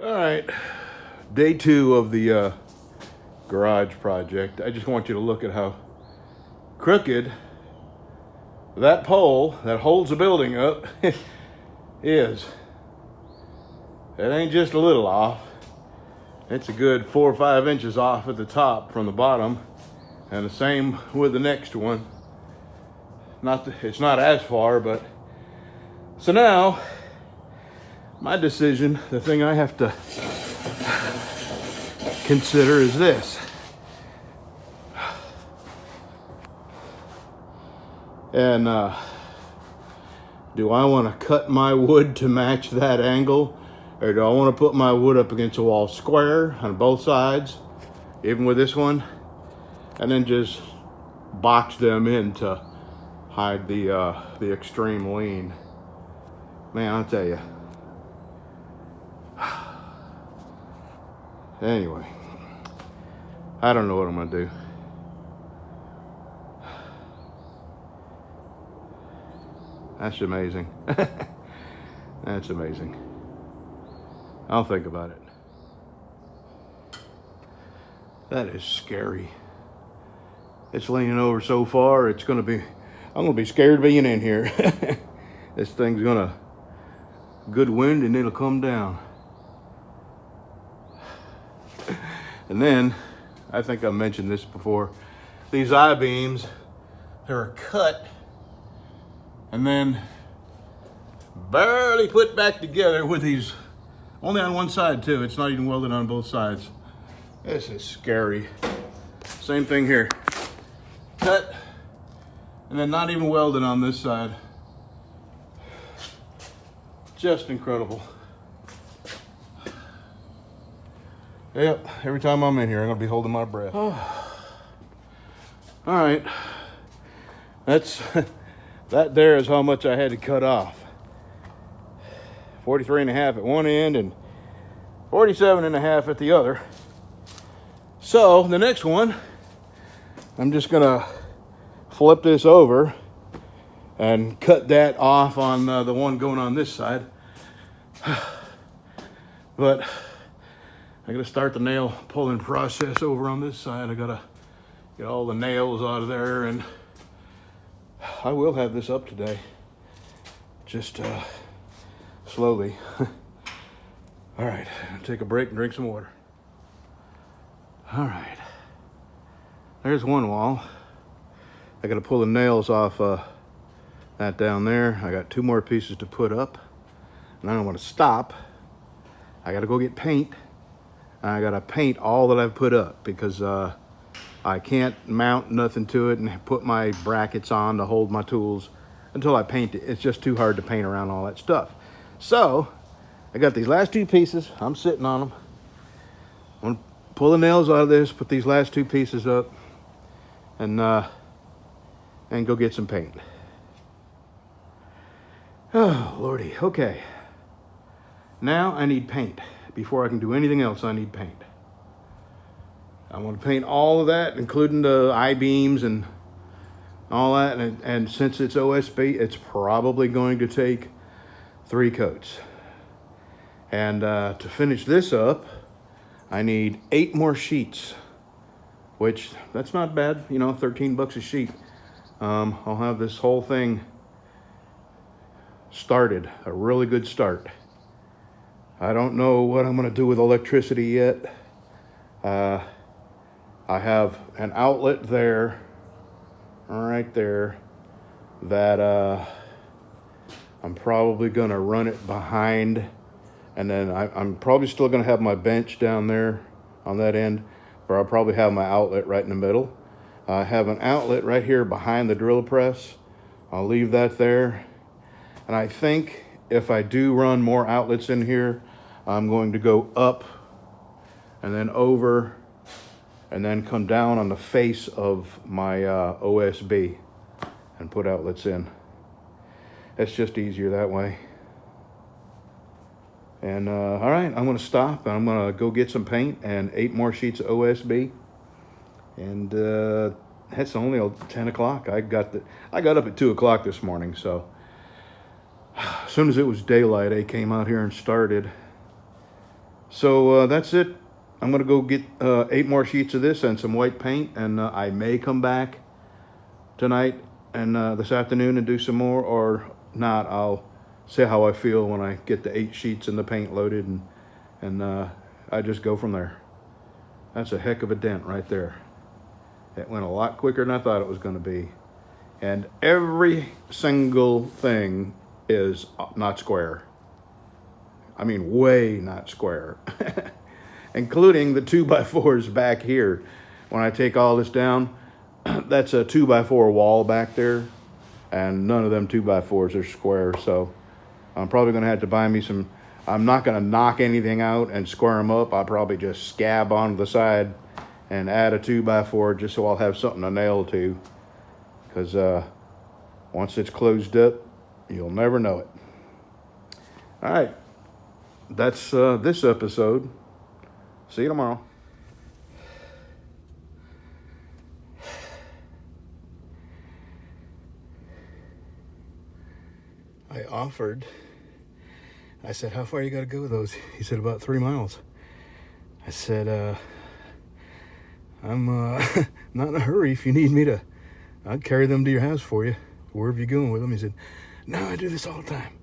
All right, day 2 of the garage project. I just want you to look at how crooked that pole that holds the building up is. It ain't just a little off. It's a good 4 or 5 inches off at the top from the bottom, and the same with the next one. It's not as far, but so now my decision, the thing I have to consider is this. And do I want to cut my wood to match that angle, or do I want to put my wood up against the wall square on both sides, even with this one, and then just box them in to hide the extreme lean? Man, I'll tell you. Anyway, I don't know what I'm gonna do. That's amazing. That's amazing. I'll think about it. That is scary. It's leaning over so far, I'm gonna be scared being in here. This thing's gonna, good wind and it'll come down. And then, I think I mentioned this before, these I-beams, they're cut and then barely put back together with these, only on one side too. It's not even welded on both sides. This is scary. Same thing here. Cut, and then not even welded on this side. Just incredible. Yep, every time I'm in here, I'm gonna be holding my breath. Oh. All right, that there is how much I had to cut off. 43 and a half at one end and 47 and a half at the other. So the next one, I'm just gonna flip this over and cut that off on the one going on this side. But I gotta start the nail pulling process over on this side. I gotta get all the nails out of there, and I will have this up today. Just slowly. All right, take a break and drink some water. All right, there's one wall. I gotta pull the nails off that down there. I got 2 more pieces to put up, and I don't want to stop. I gotta go get paint. I gotta paint all that I've put up because I can't mount nothing to it and put my brackets on to hold my tools until I paint it. It's just too hard to paint around all that stuff. So I got these last 2 pieces. I'm sitting on them. I'm gonna pull the nails out of this, put these last 2 pieces up, and go get some paint. Oh, Lordy. Okay. Now I need paint. Before I can do anything else, I need paint. I want to paint all of that, including the I-beams and all that. And since it's OSB, it's probably going to take 3 coats. And to finish this up, I need 8 more sheets, which that's not bad, 13 bucks a sheet. I'll have this whole thing started, a really good start. I don't know what I'm gonna do with electricity yet. I have an outlet there, right there, that I'm probably gonna run it behind, and then I'm probably still gonna have my bench down there on that end, but I'll probably have my outlet right in the middle. I have an outlet right here behind the drill press. I'll leave that there. And I think if I do run more outlets in here, I'm going to go up and then over and then come down on the face of my OSB and put outlets in. It's just easier that way. And all right, I'm gonna stop and I'm gonna go get some paint and 8 more sheets of OSB. And it's only 10 o'clock. I got up at 2 o'clock this morning, so as soon as it was daylight, I came out here and started. So that's it. I'm gonna go get 8 more sheets of this and some white paint, and I may come back tonight and this afternoon and do some more, or not. I'll see how I feel when I get the 8 sheets and the paint loaded, and I just go from there. That's a heck of a dent right there. It went a lot quicker than I thought it was going to be. And every single thing is not square. I mean, way not square. Including the 2x4s back here. When I take all this down, that's a 2x4 wall back there. And none of them 2x4s are square. So I'm probably going to have to buy me some. I'm not going to knock anything out and square them up. I'll probably just scab onto the side and add a 2x4 just so I'll have something to nail to. Because once it's closed up, you'll never know it. All right. That's this episode. See you tomorrow. I said, how far you got to go with those? He said, about 3 miles. I said, I'm not in a hurry. If you need me to, I'll carry them to your house for you, wherever you're going with them. He said, no, I do this all the time.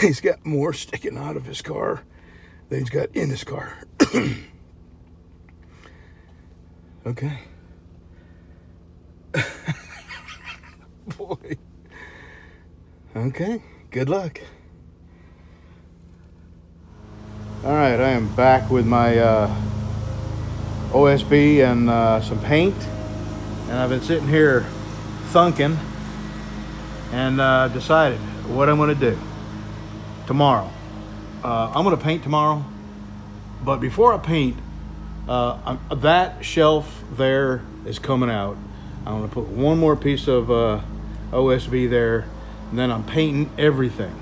He's got more sticking out of his car than he's got in his car. Okay. Boy. Okay, good luck. All right, I am back with my OSB and some paint, and I've been sitting here thunking and decided what I'm going to do tomorrow. I'm going to paint tomorrow, but before I paint, that shelf there is coming out. I'm going to put one more piece of OSB there, and then I'm painting everything.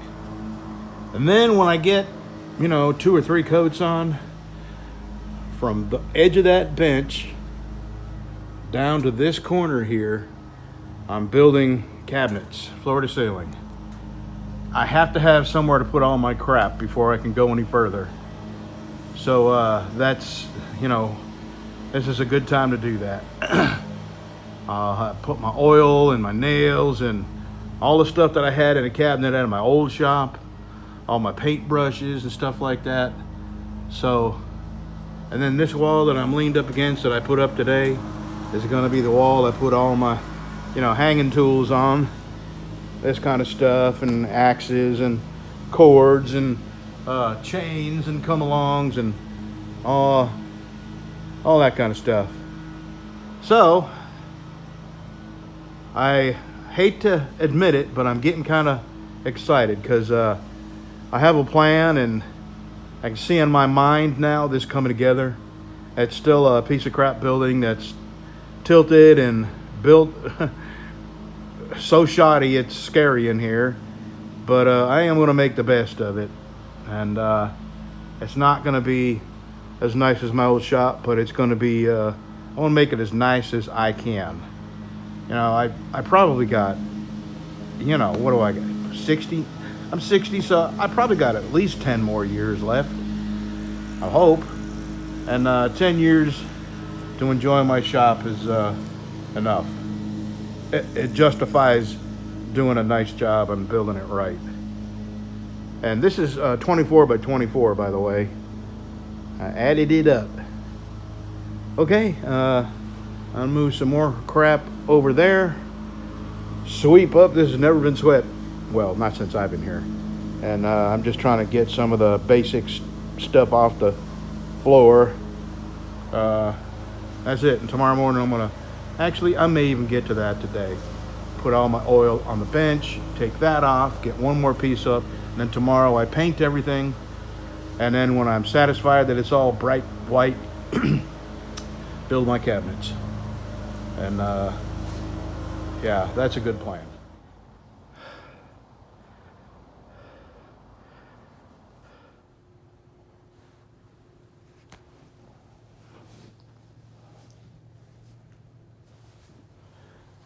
And then when I get 2 or 3 coats on, from the edge of that bench down to this corner here, I'm building cabinets, floor to ceiling. I have to have somewhere to put all my crap before I can go any further. So that's, this is a good time to do that. I'll put my oil and my nails and all the stuff that I had in a cabinet out of my old shop, all my paint brushes and stuff like that. So, and then this wall that I'm leaned up against that I put up today is going to be the wall I put all my, hanging tools on. This kind of stuff, and axes and cords and chains and come-alongs and all that kind of stuff. So, I hate to admit it, but I'm getting kind of excited because I have a plan, and I can see in my mind now this coming together. It's still a piece of crap building that's tilted and built so shoddy it's scary in here, but I am going to make the best of it, and it's not going to be as nice as my old shop, but it's going to be I want to make it as nice as I can. I probably got, what do I got, 60? I'm 60, so I probably got at least 10 more years left, I hope. And 10 years to enjoy my shop is enough. It justifies doing a nice job and building it right. And this is 24 by 24, by the way. I added it up. Okay, I'll move some more crap over there. Sweep up. This has never been swept. Well, not since I've been here. And I'm just trying to get some of the basic stuff off the floor. That's it. And tomorrow morning I'm going to... Actually, I may even get to that today. Put all my oil on the bench, take that off, get one more piece up, and then tomorrow I paint everything. And then when I'm satisfied that it's all bright white, build my cabinets. And yeah, that's a good plan.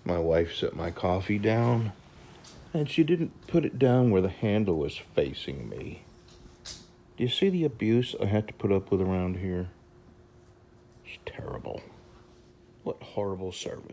My wife set my coffee down, and she didn't put it down where the handle was facing me. Do you see the abuse I had to put up with around here? It's terrible. What horrible service.